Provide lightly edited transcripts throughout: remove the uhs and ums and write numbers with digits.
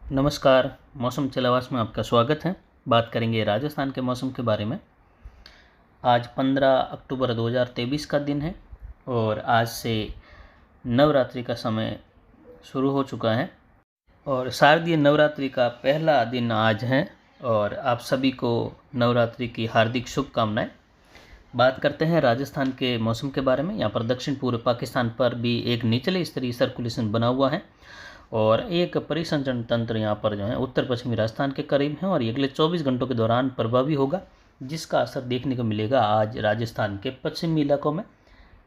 नमस्कार। मौसम चलावास में आपका स्वागत है। बात करेंगे राजस्थान के मौसम के बारे में। आज 15 अक्टूबर 2023 का दिन है और आज से नवरात्रि का समय शुरू हो चुका है और शारदीय नवरात्रि का पहला दिन आज है और आप सभी को नवरात्रि की हार्दिक शुभकामनाएं। बात करते हैं राजस्थान के मौसम के बारे में। यहाँ पर दक्षिण पूर्व पाकिस्तान पर भी एक निचले स्तरीय सर्कुलेशन बना हुआ है और एक परिसंचरण तंत्र यहाँ पर जो है उत्तर पश्चिमी राजस्थान के करीब है और ये अगले 24 घंटों के दौरान प्रभावी होगा, जिसका असर देखने को मिलेगा आज राजस्थान के पश्चिमी इलाकों में,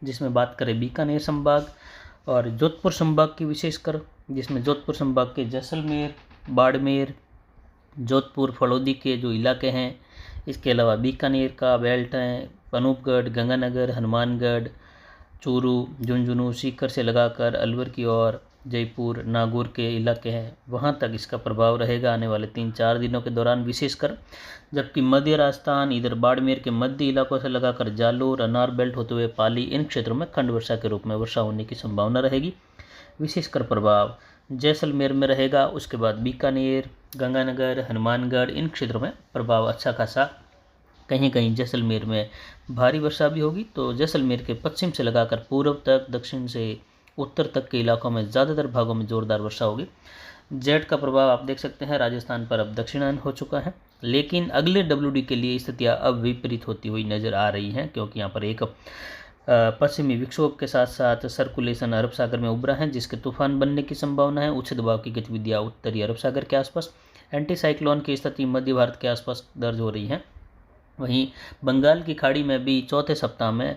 जिसमें बात करें बीकानेर संभाग और जोधपुर संभाग की विशेषकर, जिसमें जोधपुर संभाग के जैसलमेर, बाड़मेर, जोधपुर, फड़ौदी के जो इलाके हैं, इसके अलावा बीकानेर का बेल्ट है, अनूपगढ़, गंगानगर, हनुमानगढ़, चूरू, झुंझुनू, सीकर से लगाकर अलवर की ओर जयपुर, नागौर के इलाके हैं, वहां तक इसका प्रभाव रहेगा आने वाले 3-4 दिनों के दौरान विशेषकर। जबकि मध्य राजस्थान, इधर बाड़मेर के मध्य इलाकों से लगाकर जालोर, अनार बेल्ट होते हुए पाली, इन क्षेत्रों में खंड वर्षा के रूप में वर्षा होने की संभावना रहेगी। विशेषकर प्रभाव जैसलमेर में रहेगा, उसके बाद बीकानेर, गंगानगर, हनुमानगढ़, इन क्षेत्रों में प्रभाव अच्छा खासा, कहीं कहीं जैसलमेर में भारी वर्षा भी होगी। तो जैसलमेर के पश्चिम से लगाकर पूर्व तक, दक्षिण से उत्तर तक के इलाकों में ज़्यादातर भागों में जोरदार वर्षा होगी। जेट का प्रभाव आप देख सकते हैं राजस्थान पर अब दक्षिणायन हो चुका है, लेकिन अगले डब्ल्यूडी के लिए स्थितियां अब विपरीत होती हुई नजर आ रही हैं, क्योंकि यहाँ पर एक पश्चिमी विक्षोभ के साथ साथ सर्कुलेशन अरब सागर में उभरा है, जिसके तूफान बनने की संभावना है। उच्च दबाव की गतिविधियां उत्तरी अरब सागर के आसपास, एंटी साइक्लोन की स्थिति मध्य भारत के आसपास दर्ज हो रही है। वहीं बंगाल की खाड़ी में भी चौथे सप्ताह में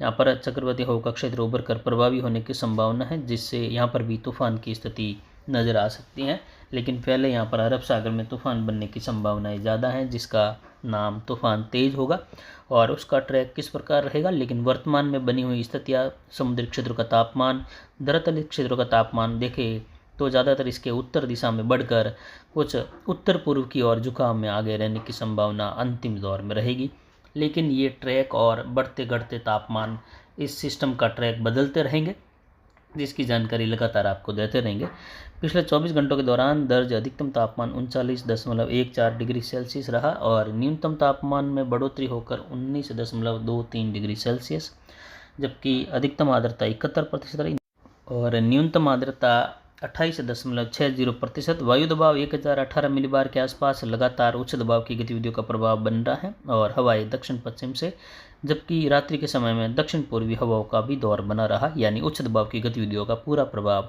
यहाँ पर चक्रवाती हवा का क्षेत्र उभर कर प्रभावी होने की संभावना है, जिससे यहाँ पर भी तूफान की स्थिति नज़र आ सकती है। लेकिन पहले यहाँ पर अरब सागर में तूफान बनने की संभावनाएं ज़्यादा हैं, जिसका नाम तूफान तेज होगा और उसका ट्रैक किस प्रकार रहेगा। लेकिन वर्तमान में बनी हुई स्थितियाँ, समुद्री क्षेत्रों का तापमान, धरातलीय क्षेत्रों का तापमान देखें तो ज़्यादातर इसके उत्तर दिशा में बढ़कर कुछ उत्तर पूर्व की ओर झुकाव में आगे रहने की संभावना अंतिम दौर में रहेगी। लेकिन ये ट्रैक और बढ़ते घटते तापमान, इस सिस्टम का ट्रैक बदलते रहेंगे, जिसकी जानकारी लगातार आपको देते रहेंगे। पिछले 24 घंटों के दौरान दर्ज अधिकतम तापमान 39.14 डिग्री सेल्सियस रहा और न्यूनतम तापमान में बढ़ोतरी होकर 19.23 डिग्री सेल्सियस, जबकि अधिकतम आर्द्रता 71% रही और न्यूनतम आर्द्रता 28.60%। वायु दबाव 1018 मिलीबार के आसपास लगातार उच्च दबाव की गतिविधियों का प्रभाव बन रहा है और हवाएं दक्षिण पश्चिम से, जबकि रात्रि के समय में दक्षिण पूर्वी हवाओं का भी दौर बना रहा, यानी उच्च दबाव की गतिविधियों का पूरा प्रभाव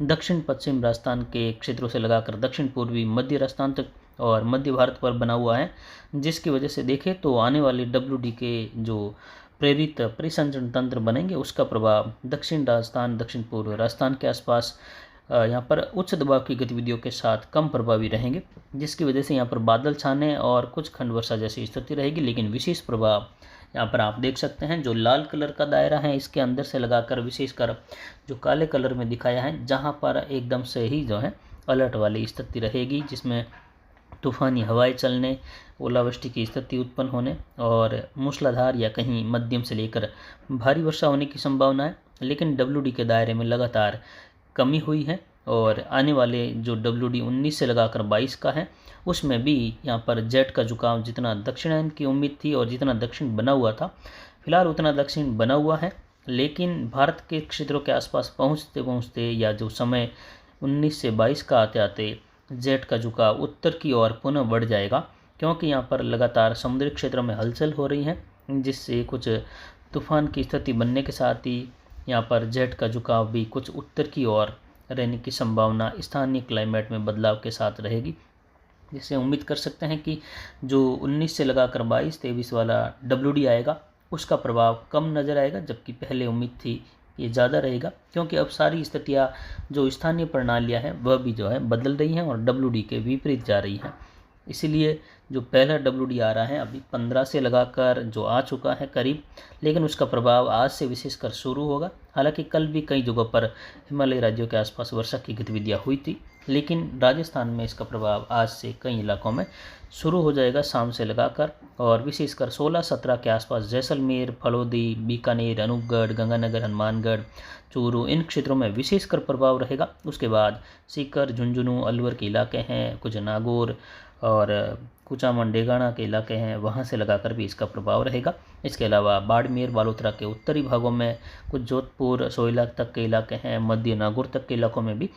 दक्षिण पश्चिम राजस्थान के क्षेत्रों से लगाकर दक्षिण पूर्वी मध्य राजस्थान तक और मध्य भारत पर बना हुआ है, जिसकी वजह से देखें तो आने वाले डब्ल्यूडी के जो प्रेरित परिसंचरण तंत्र बनेंगे, उसका प्रभाव दक्षिण राजस्थान, दक्षिण पूर्व राजस्थान के आसपास यहाँ पर उच्च दबाव की गतिविधियों के साथ कम प्रभावी रहेंगे, जिसकी वजह से यहाँ पर बादल छाने और कुछ खंड वर्षा जैसी स्थिति रहेगी। लेकिन विशेष प्रभाव यहाँ पर आप देख सकते हैं, जो लाल कलर का दायरा है इसके अंदर से लगाकर विशेषकर जो काले कलर में दिखाया है, जहाँ पर एकदम से ही जो है अलर्ट वाली स्थिति रहेगी, जिसमें तूफानी हवाएं चलने, ओलावृष्टि की स्थिति उत्पन्न होने और मूसलाधार या कहीं मध्यम से लेकर भारी वर्षा होने की संभावना है। लेकिन डब्ल्यूडी के दायरे में लगातार कमी हुई है और आने वाले जो डब्ल्यूडी 19 से लगाकर 22 का है, उसमें भी यहाँ पर जेट का झुकाव जितना दक्षिणायन की उम्मीद थी और जितना दक्षिण बना हुआ था, फिलहाल उतना दक्षिण बना हुआ है। लेकिन भारत के क्षेत्रों के आसपास पहुँचते पहुँचते या जो समय 19 से 22 का आते आते जेट का झुकाव उत्तर की ओर पुनः बढ़ जाएगा, क्योंकि यहाँ पर लगातार समुद्री क्षेत्रों में हलचल हो रही है, जिससे कुछ तूफान की स्थिति बनने के साथ ही यहाँ पर जेट का झुकाव भी कुछ उत्तर की ओर रहने की संभावना स्थानीय क्लाइमेट में बदलाव के साथ रहेगी, जिससे उम्मीद कर सकते हैं कि जो 19 से लगाकर 22-23 वाला डब्ल्यूडी आएगा, उसका प्रभाव कम नज़र आएगा, जबकि पहले उम्मीद थी ये ज़्यादा रहेगा, क्योंकि अब सारी स्थितियाँ जो स्थानीय प्रणालियाँ हैं वह भी जो है बदल रही हैं और डब्ल्यूडी के विपरीत जा रही हैं। इसीलिए जो पहला डब्ल्यूडी आ रहा है अभी 15 से लगाकर जो आ चुका है करीब, लेकिन उसका प्रभाव आज से विशेषकर शुरू होगा। हालांकि कल भी कई जगहों पर हिमालयी राज्यों के आसपास वर्षा की गतिविधियां हुई थी, लेकिन राजस्थान में इसका प्रभाव आज से कई इलाकों में शुरू हो जाएगा शाम से लगाकर, और विशेषकर 16-17 के आसपास जैसलमेर, फलोदी, बीकानेर, अनूपगढ़, गंगानगर, हनुमानगढ़, चूरू, इन क्षेत्रों में विशेषकर प्रभाव रहेगा। उसके बाद सीकर, झुंझुनू, अलवर के इलाके हैं, कुछ नागौर और कुचामन, डेगाना के इलाके हैं, वहाँ से लगाकर भी इसका प्रभाव रहेगा। इसके अलावा बाड़मेर, बालोतरा के उत्तरी भागों में, कुछ जोधपुर, सोयला तक के इलाके हैं, मध्य नागौर तक के इलाकों में भी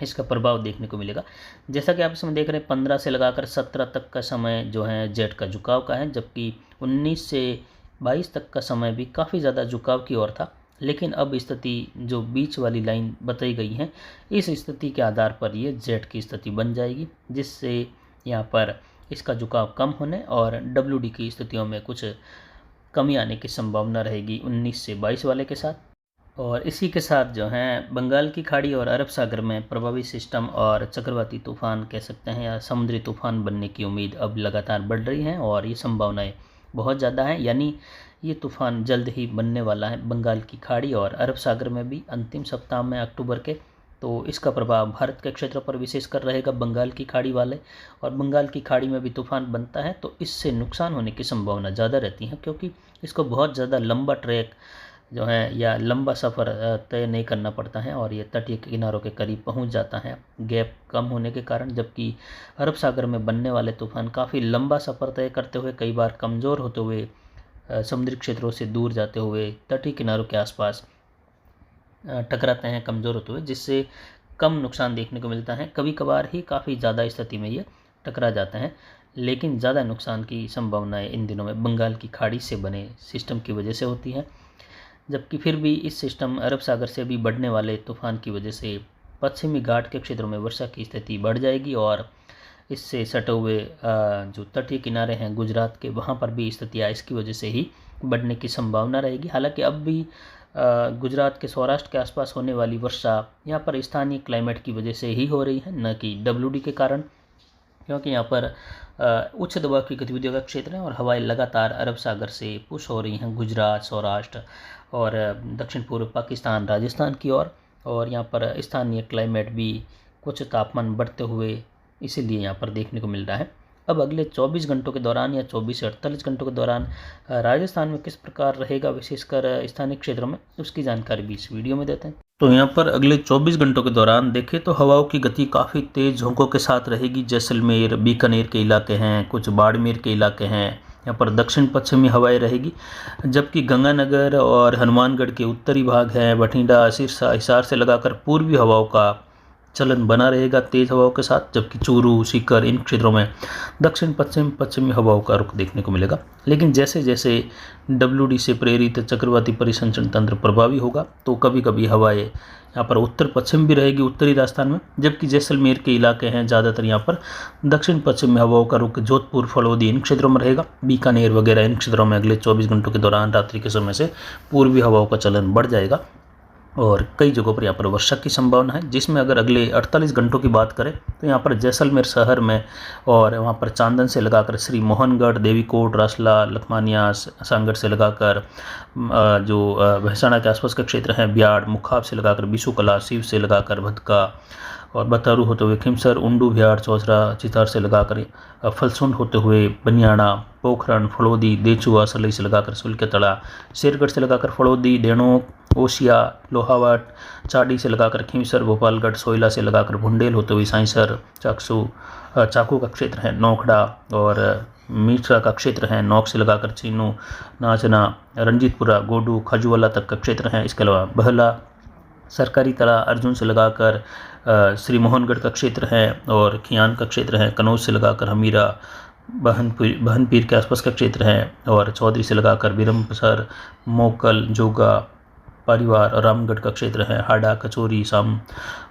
इसका प्रभाव देखने को मिलेगा। जैसा कि आप इसमें देख रहे हैं 15 से लगाकर 17 तक का समय जो है जेट का झुकाव का है, जबकि 19 से 22 तक का समय भी काफ़ी ज़्यादा झुकाव की ओर था। लेकिन अब स्थिति जो बीच वाली लाइन बताई गई है, इस स्थिति के आधार पर ये जेट की स्थिति बन जाएगी, जिससे यहाँ पर इसका झुकाव कम होने और WD की स्थितियों में कुछ कमी आने की संभावना रहेगी 19 से 22 वाले के साथ। और इसी के साथ जो है बंगाल की खाड़ी और अरब सागर में प्रभावी सिस्टम और चक्रवाती तूफान कह सकते हैं या समुद्री तूफान बनने की उम्मीद अब लगातार बढ़ रही है, और ये संभावनाएं बहुत ज़्यादा हैं। यानी ये तूफान जल्द ही बनने वाला है बंगाल की खाड़ी और अरब सागर में भी अंतिम सप्ताह में अक्टूबर के। तो इसका प्रभाव भारत के क्षेत्र पर विशेषकर रहेगा बंगाल की खाड़ी वाले, और बंगाल की खाड़ी में भी तूफान बनता है तो इससे नुकसान होने की संभावना ज़्यादा रहती है, क्योंकि इसको बहुत ज़्यादा लंबा ट्रैक जो है या लंबा सफ़र तय नहीं करना पड़ता है, और ये तटीय किनारों के करीब पहुंच जाता है गैप कम होने के कारण। जबकि अरब सागर में बनने वाले तूफान काफ़ी लंबा सफ़र तय करते हुए, कई बार कमज़ोर होते हुए, समुद्री क्षेत्रों से दूर जाते हुए तटीय किनारों के आसपास टकराते हैं कमज़ोर होते हुए, जिससे कम नुकसान देखने को मिलता है। कभी कभार ही काफ़ी ज़्यादा स्थिति में ये टकरा जाते हैं, लेकिन ज़्यादा नुकसान की संभावनाएं इन दिनों में बंगाल की खाड़ी से बने सिस्टम की वजह से होती है। जबकि फिर भी इस सिस्टम अरब सागर से भी बढ़ने वाले तूफान की वजह से पश्चिमी घाट के क्षेत्रों में वर्षा की स्थिति बढ़ जाएगी, और इससे सटे हुए जो तटीय किनारे हैं गुजरात के, वहाँ पर भी स्थितियाँ इसकी वजह से ही बढ़ने की संभावना रहेगी। हालांकि अब भी गुजरात के सौराष्ट्र के आसपास होने वाली वर्षा यहाँ पर स्थानीय क्लाइमेट की वजह से ही हो रही है, न कि WD के कारण, क्योंकि यहाँ पर उच्च दबाव की गतिविधियों का क्षेत्र है और हवाएं लगातार अरब सागर से पुश हो रही हैं गुजरात, सौराष्ट्र और दक्षिण पूर्व पाकिस्तान, राजस्थान की ओर। और यहाँ पर स्थानीय क्लाइमेट भी कुछ तापमान बढ़ते हुए इसीलिए यहाँ पर देखने को मिल रहा है। अब अगले 24 घंटों के दौरान या 24 से 48 घंटों के दौरान राजस्थान में किस प्रकार रहेगा विशेषकर स्थानीय क्षेत्रों में, उसकी जानकारी भी इस वीडियो में देते हैं। तो यहाँ पर अगले 24 घंटों के दौरान देखें तो हवाओं की गति काफ़ी तेज़ झोंकों के साथ रहेगी। जैसलमेर, बीकानेर के इलाके हैं, कुछ बाड़मेर के इलाके हैं, यहाँ पर दक्षिण पश्चिमी हवाएं रहेगी। जबकि गंगानगर और हनुमानगढ़ के उत्तरी भाग हैं, बठिंडा, सिरसा, हिसार से लगाकर पूर्वी हवाओं का चलन बना रहेगा तेज़ हवाओं के साथ। जबकि चूरू, सीकर, इन क्षेत्रों में दक्षिण पश्चिमी हवाओं का रुख देखने को मिलेगा। लेकिन जैसे जैसे WD से प्रेरित चक्रवाती परिसंचरण तंत्र प्रभावी होगा तो कभी कभी हवाएं यहाँ पर उत्तर पश्चिम भी रहेगी उत्तरी राजस्थान में। जबकि जैसलमेर के इलाके हैं ज़्यादातर यहाँ पर दक्षिण पश्चिमी हवाओं का रुख जोधपुर, फलोदी, इन क्षेत्रों में रहेगा। बीकानेर वगैरह इन क्षेत्रों में अगले 24 घंटों के दौरान रात्रि के समय से पूर्वी हवाओं का चलन बढ़ जाएगा, और कई जगहों पर यहाँ पर वर्षा की संभावना है। जिसमें अगर अगले 48 घंटों की बात करें तो यहाँ पर जैसलमेर शहर में और वहाँ पर चांदन से लगाकर श्री मोहनगढ़, देवीकोट, रासला, लखमानिया, सांगड़ से लगाकर जो भैंसाना के आसपास का क्षेत्र है, ब्याड़, मुखाब से लगाकर बिशुकला, शिव से लगाकर भदका और बतारू होते हुए खिमसर, उंडू, बिहार, चौसरा, चितार से लगाकर फलसुंड होते हुए बनियाना, पोखरण, फलोदी, देचुआ, सलई से लगाकर सुलकेतड़ा, शेरगढ़ से लगाकर फलोदी, डेणोक, ओसिया, लोहावट, चाडी से लगाकर खींवसर, भोपालगढ़, सोयला से लगाकर भुंडेल होते हुए साइंसर, चाकू का क्षेत्र है, नौखड़ा और मीठरा का क्षेत्र है, नौक से लगाकर चीनू, नाचना, रंजीतपुरा, गोडू, खजुवाला तक का क्षेत्र है। इसके अलावा बहला, सरकारी तला, अर्जुन से लगाकर श्री मोहनगढ़ का क्षेत्र है और खियान का क्षेत्र है, कनौज से लगाकर हमीरा, बहनपीर के आसपास का क्षेत्र है और चौधरी से लगाकर बिरमसर, मोकल, जोगा, परिवार और रामगढ़ का क्षेत्र है, हाड़ा, कचोरी, साम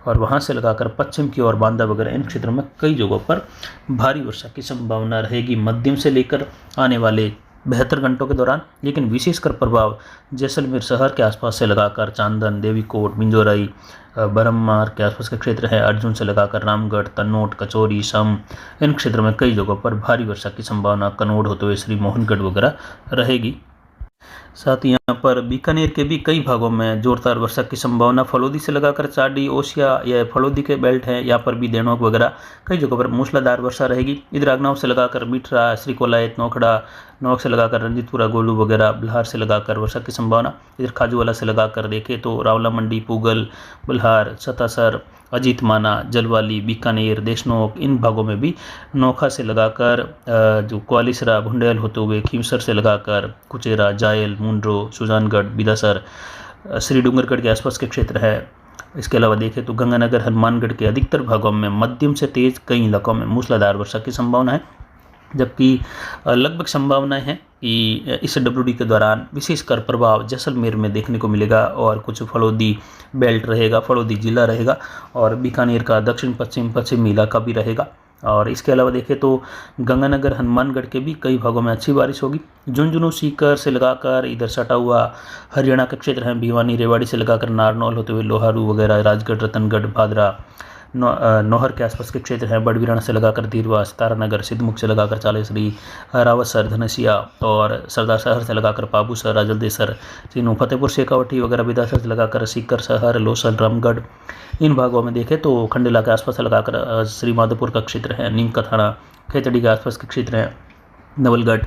और वहाँ से लगाकर पश्चिम की ओर बांदा वगैरह इन क्षेत्रों में कई जगहों पर भारी वर्षा की संभावना रहेगी मध्यम से लेकर आने वाले 72 घंटों के दौरान। लेकिन विशेषकर प्रभाव जैसलमेर शहर के आसपास से लगाकर चांदन, देवीकोट, मिंजोरई, बरम्मार के आसपास का क्षेत्र है, अर्जुन से लगाकर रामगढ़, तन्नोट, कचोरी, सम इन क्षेत्रों में कई जगहों पर भारी वर्षा की संभावना, कनौड़ होते हुए श्री मोहनगढ़ वगैरह रहेगी। साथ ही यहाँ पर बीकानेर के भी कई भागों में जोरदार वर्षा की संभावना। फलोदी से लगाकर चाडी, ओसिया या फलोदी के बेल्ट है, यहाँ पर भी देनोक वगैरह कई जगहों पर मूसलाधार वर्षा रहेगी। इधर आगनाव से लगाकर मिठरा, श्रीकोलायत, नौखड़ा, नौक से लगाकर रंजीतपुरा, गोलू वगैरह, बिल्हार से लगाकर वर्षा की संभावना। इधर खाजूवाला से लगाकर देखें तो रावला मंडी, पूगल, बिल्हार, सतासर, अजीत माना, जलवाली, बीकानेर, देशनोक, इन भागों में भी नौखा से लगाकर जो क्वालिसरा, भुंडेल होते हुए खीमसर से लगाकर कुचेरा, जायल, मुंड्रो, सुजानगढ़, बिदासर, श्री डूंगरगढ़ के आसपास के क्षेत्र है। इसके अलावा देखें तो गंगानगर, हनुमानगढ़ के अधिकतर भागों में मध्यम से तेज, कई इलाकों में मूसलाधार वर्षा की संभावना है। जबकि लगभग संभावनाएं हैं कि इस डब्ल्यूडी के दौरान विशेषकर प्रभाव जैसलमेर में देखने को मिलेगा और कुछ फलोदी बेल्ट रहेगा, फलोदी जिला रहेगा और बीकानेर का दक्षिण पश्चिमी इलाका भी रहेगा। और इसके अलावा देखें तो गंगानगर, हनुमानगढ़ के भी कई भागों में अच्छी बारिश होगी। झुंझुनू, सीकर से लगाकर इधर सटा हुआ हरियाणा के क्षेत्र हैं, भिवानी, रेवाड़ी से लगाकर नारनौल होते हुए लोहारू वगैरह, राजगढ़, रतनगढ़, भादरा, नौहर के आसपास के क्षेत्र हैं, बड़वीराना से लगाकर धीरवास, तारानगर, सिद्धमुख से लगाकर चालेसरी, रावतसर, धनसिया और सरदार शहर से लगाकर पाबूसर, राजलदेसर, चीनू, फतेहपुर, शेखावटी वगैरह, बिदासर से लगाकर सीकर शहर, लोसन, रामगढ़, इन भागों में देखें तो खंडेला के आसपास से लगाकर श्री माधोपुर का क्षेत्र है, नीम का थाना, खेतड़ी के आसपास के क्षेत्र हैं, नवलगढ़,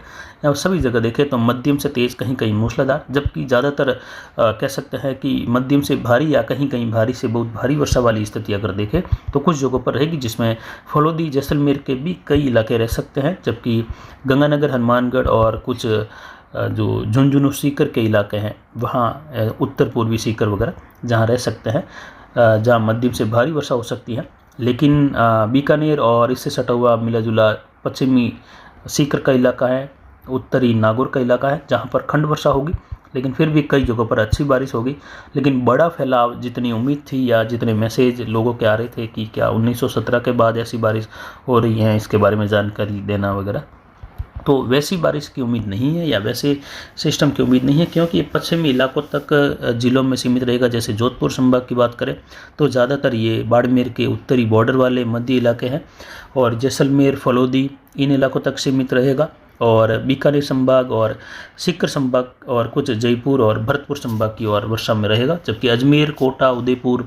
या सभी जगह देखें तो मध्यम से तेज़, कहीं कहीं मूसलाधार, जबकि ज़्यादातर कह सकते हैं कि मध्यम से भारी या कहीं कहीं भारी से बहुत भारी वर्षा वाली स्थिति अगर देखें तो कुछ जगहों पर रहेगी, जिसमें फलोदी, जैसलमेर के भी कई इलाके रह सकते हैं। जबकि गंगानगर, हनुमानगढ़ और कुछ जो झुंझुनू, सीकर के इलाके हैं वहाँ उत्तर पूर्वी सीकर वगैरह जहाँ रह सकते हैं, जहाँ मध्यम से भारी वर्षा हो सकती है। लेकिन बीकानेर और इससे सटा हुआ मिला जुला पश्चिमी सीकर का इलाका है, उत्तरी नागौर का इलाका है, जहाँ पर खंड वर्षा होगी, लेकिन फिर भी कई जगहों पर अच्छी बारिश होगी। लेकिन बड़ा फैलाव जितनी उम्मीद थी या जितने मैसेज लोगों के आ रहे थे कि क्या 1917 के बाद ऐसी बारिश हो रही है, इसके बारे में जानकारी देना वगैरह, तो वैसी बारिश की उम्मीद नहीं है या वैसे सिस्टम की उम्मीद नहीं है, क्योंकि ये पश्चिमी इलाकों तक ज़िलों में सीमित रहेगा। जैसे जोधपुर संभाग की बात करें तो ज़्यादातर ये बाड़मेर के उत्तरी बॉर्डर वाले मध्य इलाके हैं और जैसलमेर, फलोदी, इन इलाकों तक सीमित रहेगा। और बीकानेर संभाग और सीकर संभाग और कुछ जयपुर और भरतपुर संभाग की ओर वर्षा में रहेगा। जबकि अजमेर, कोटा, उदयपुर,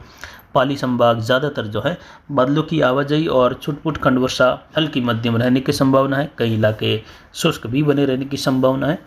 पाली संभाग ज़्यादातर जो है बादलों की आवाजाही और छुटपुट खंड वर्षा हल्की मध्यम रहने की संभावना है। कई इलाके शुष्क भी बने रहने की संभावना है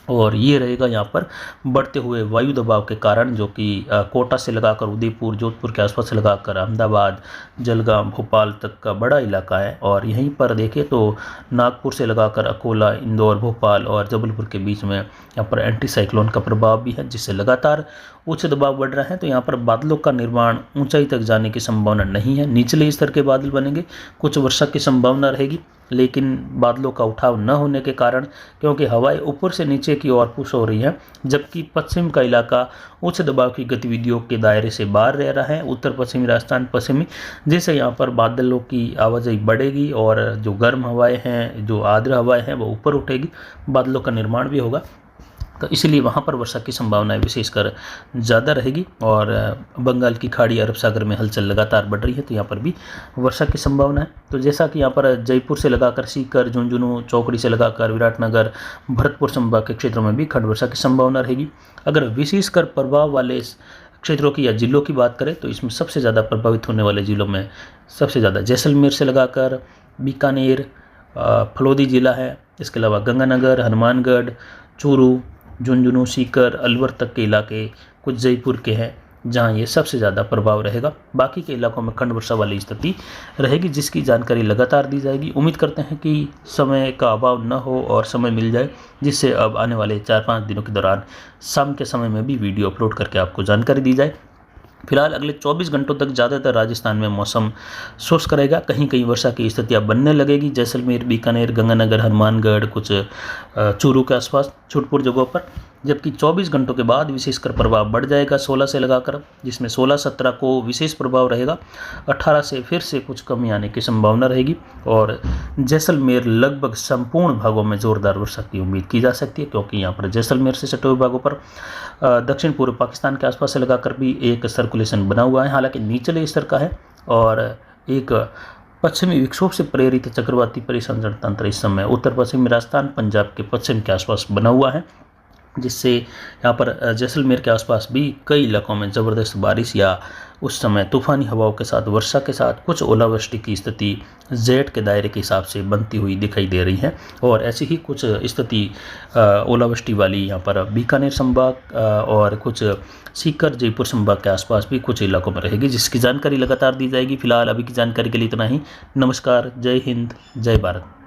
और ये रहेगा यहाँ पर बढ़ते हुए वायु दबाव के कारण, जो कि कोटा से लगाकर उदयपुर, जोधपुर के आसपास से लगाकर अहमदाबाद, जलगांव, भोपाल तक का बड़ा इलाका है। और यहीं पर देखें तो नागपुर से लगाकर अकोला, इंदौर, भोपाल और जबलपुर के बीच में यहाँ पर एंटी साइक्लोन का प्रभाव भी है, जिससे लगातार उच्च दबाव बढ़ रहा है। तो यहाँ पर बादलों का निर्माण ऊंचाई तक जाने की संभावना नहीं है, निचले स्तर के बादल बनेंगे, कुछ वर्षा की संभावना रहेगी, लेकिन बादलों का उठाव न होने के कारण, क्योंकि हवाएं ऊपर से नीचे की ओर पुश हो रही हैं, जबकि पश्चिम का इलाका उच्च दबाव की गतिविधियों के दायरे से बाहर रह रहा है, उत्तर पश्चिमी, राजस्थान पश्चिमी, जिससे यहाँ पर बादलों की आवाजाही बढ़ेगी और जो गर्म हवाएं हैं, जो आर्द्र हवाएं हैं, वो ऊपर उठेगी, बादलों का निर्माण भी होगा। तो इसलिए वहाँ पर वर्षा की संभावना विशेषकर ज़्यादा रहेगी। और बंगाल की खाड़ी, अरब सागर में हलचल लगातार बढ़ रही है, तो यहाँ पर भी वर्षा की संभावना है। तो जैसा कि यहाँ पर जयपुर से लगाकर सीकर, झुंझुनू, चौकड़ी से लगाकर विराटनगर, भरतपुर संभाग के क्षेत्रों में भी खंड वर्षा की संभावना रहेगी। अगर विशेषकर प्रभाव वाले क्षेत्रों की या जिलों की बात करें तो इसमें सबसे ज़्यादा प्रभावित होने वाले जिलों में सबसे ज़्यादा जैसलमेर से लगाकर बीकानेर, फलोदी जिला है। इसके अलावा गंगानगर, हनुमानगढ़, चूरू, झुंझुनू, सीकर, अलवर तक के इलाके, कुछ जयपुर के हैं जहां ये सबसे ज़्यादा प्रभाव रहेगा। बाकी के इलाकों में खंड वर्षा वाली स्थिति रहेगी, जिसकी जानकारी लगातार दी जाएगी। उम्मीद करते हैं कि समय का अभाव न हो और समय मिल जाए, जिससे अब आने वाले 4-5 दिनों के दौरान शाम के समय में भी वीडियो अपलोड करके आपको जानकारी दी जाए। फिलहाल अगले 24 घंटों तक ज़्यादातर राजस्थान में मौसम शुष्क रहेगा, कहीं कहीं वर्षा की स्थितियाँ बनने लगेगी। जैसलमेर, बीकानेर, गंगानगर, हनुमानगढ़, कुछ चूरू के आसपास छुटपुट जगहों पर। जबकि 24 घंटों के बाद विशेषकर प्रभाव बढ़ जाएगा 16 से लगाकर, जिसमें 16-17 को विशेष प्रभाव रहेगा, 18 से फिर से कुछ कमी आने की संभावना रहेगी। और जैसलमेर लगभग संपूर्ण भागों में ज़ोरदार वर्षा की उम्मीद की जा सकती है, क्योंकि यहाँ पर जैसलमेर से सटे हुए भागों पर दक्षिण पूर्व पाकिस्तान के आसपास से लगाकर भी एक सर्कुलेशन बना हुआ है, हालांकि निचले स्तर का है। और एक पश्चिमी विक्षोभ से प्रेरित चक्रवाती परिसंचरण तंत्र इस समय उत्तर पश्चिमी राजस्थान, पंजाब के पश्चिम के आसपास बना हुआ है। जिससे यहाँ पर जैसलमेर के आसपास भी कई इलाकों में ज़बरदस्त बारिश या उस समय तूफ़ानी हवाओं के साथ वर्षा के साथ कुछ ओलावृष्टि की स्थिति जेड के दायरे के हिसाब से बनती हुई दिखाई दे रही है। और ऐसी ही कुछ स्थिति ओलावृष्टि वाली यहाँ पर बीकानेर संभाग और कुछ सीकर जयपुर संभाग के आसपास भी कुछ इलाकों में रहेगी, जिसकी जानकारी लगातार दी जाएगी। फिलहाल अभी की जानकारी के लिए इतना ही। नमस्कार, जय हिंद, जय भारत।